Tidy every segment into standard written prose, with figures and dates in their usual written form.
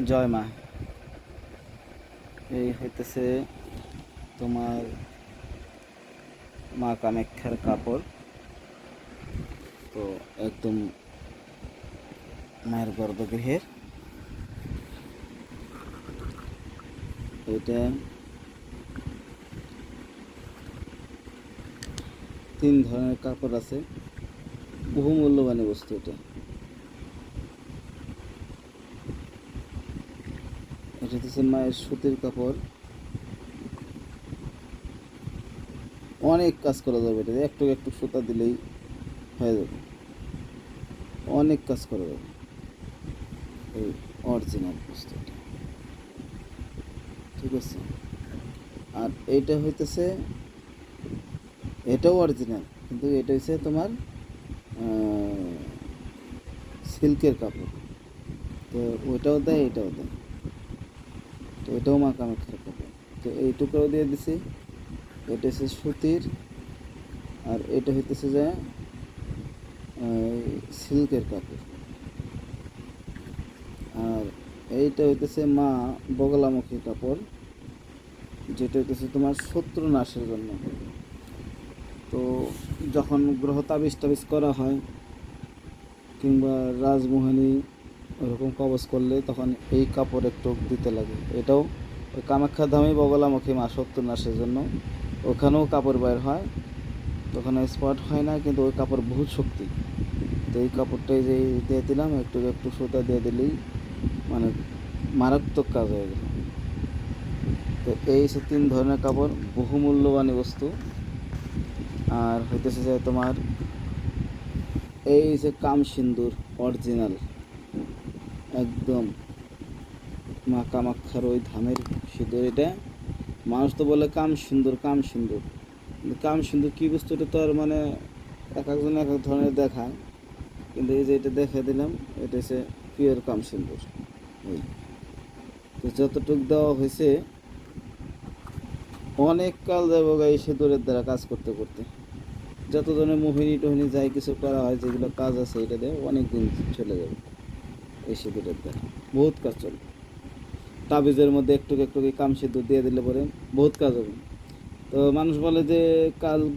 জয় মা। এই হইতেছে তোমার মা কামাখ্যার কাপড়। তো একদম মায়ের গর্ভগৃহের এটা 3 ধরনের কাপড় আছে, বহু মূল্যবান বস্তু। এটা হচ্ছে মায়ের সুতির কাপড়। অনেক কাজ করা যাবে, এটা একটু একটু সুতা দিলেই হয়ে যাবে, অনেক কাজ করা যাবে। এই অরিজিনাল বস্তু এটা, ঠিক আছে। আর এইটা হইতেছে, এটাও অরিজিনাল, কিন্তু এটা হচ্ছে তোমার সিল্কের কাপড়। তো ওইটাও দেয়, এটাও দেয়। তো এটাও মা কামাখ্যার কাপড়। তো এই টুকরাও দিয়ে দিছি। এটা হচ্ছে সুতির, আর এটা হইতেছে যে সিল্কের কাপড়। আর এইটা হইতেছে মা বগলামুখী কাপড়, যেটা হইতেছে তোমার শত্রু নাশের জন্য। তো যখন গ্রহ তাবিজ টাবিজ করা হয় কিংবা রাজমোহিনী ওরকম কবজ করলে তখন এই কাপড় একটু দিতে লাগে। এটাও ওই কামাখ্যা ধামে বগলামুখী মা শত্রু নাশের জন্য, ওখানেও কাপড় বের হয়, তখন স্পট হয় না, কিন্তু ওই কাপড় বহুত শক্তি। তো এই কাপড়টাই যে দিয়ে দিলাম, একটু একটু সুতা দিয়ে দিলেই মানে মারাত্মক কাজ হয়ে গেল। তো এই 3 ধরনের কাপড়, বহু মূল্যবান বস্তু। আর হইতেছে যে তোমার এই যে কাম সিন্দুর অরিজিনাল, একদম মা কামাখ্যার ওই ধামের সিঁদুর। এটা মানুষ তো বলে কাম সিন্দুর, কাম সিন্দুর, কিন্তু কাম সিন্দুর কী বস্তু এটা তো আর মানে এক একজন এক এক ধরনের দেখায়, কিন্তু এই যে এটা দেখে দিলাম, এটা হচ্ছে পিওর কাম সিন্দুর। এই তো যতটুক দেওয়া হয়েছে, অনেক কাল যাবো এই সিঁদুরের দ্বারা কাজ করতে করতে। যত ধরনের মোহিনী টোহিনী যাই কিছু করা হয়, যেগুলো কাজ আছে এটা দিয়ে অনেক দিন চলে যাবে। এই সিঁদুরের দ্বারা বহুত কাজ চলে। তাবিজের মধ্যে একটু একটু কাম সিঁদুর দিয়ে দিলে পরে বহুত কাজ হবে। তো মানুষ বলে যে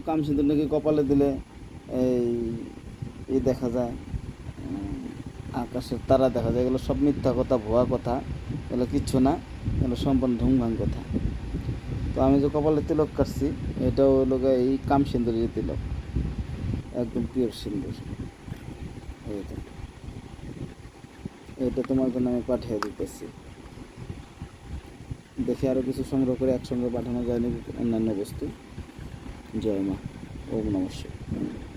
কাম সিঁদুর নাকি কপালে দিলে এই দেখা যায়, আকাশের তারা দেখা যায়। এগুলো সব মিথ্যা কথা, ভুয়া কথা, এগুলো কিচ্ছু না, এগুলো সম্পূর্ণ ঢুংভাং কথা। তো আমি যে কপালে তিলক কাটছি, এটাও হলো এই কাম সিঁদুরের তিলক, একদম পিওর সিঁদুর। এইটা এটা তোমার জন্য আমি পাঠিয়ে দিতেছি। দেখে আরও কিছু সংগ্রহ করে একসঙ্গে পাঠানো যায়নি অন্যান্য বস্তু। জয় মা। ওম নমঃ শিবায়।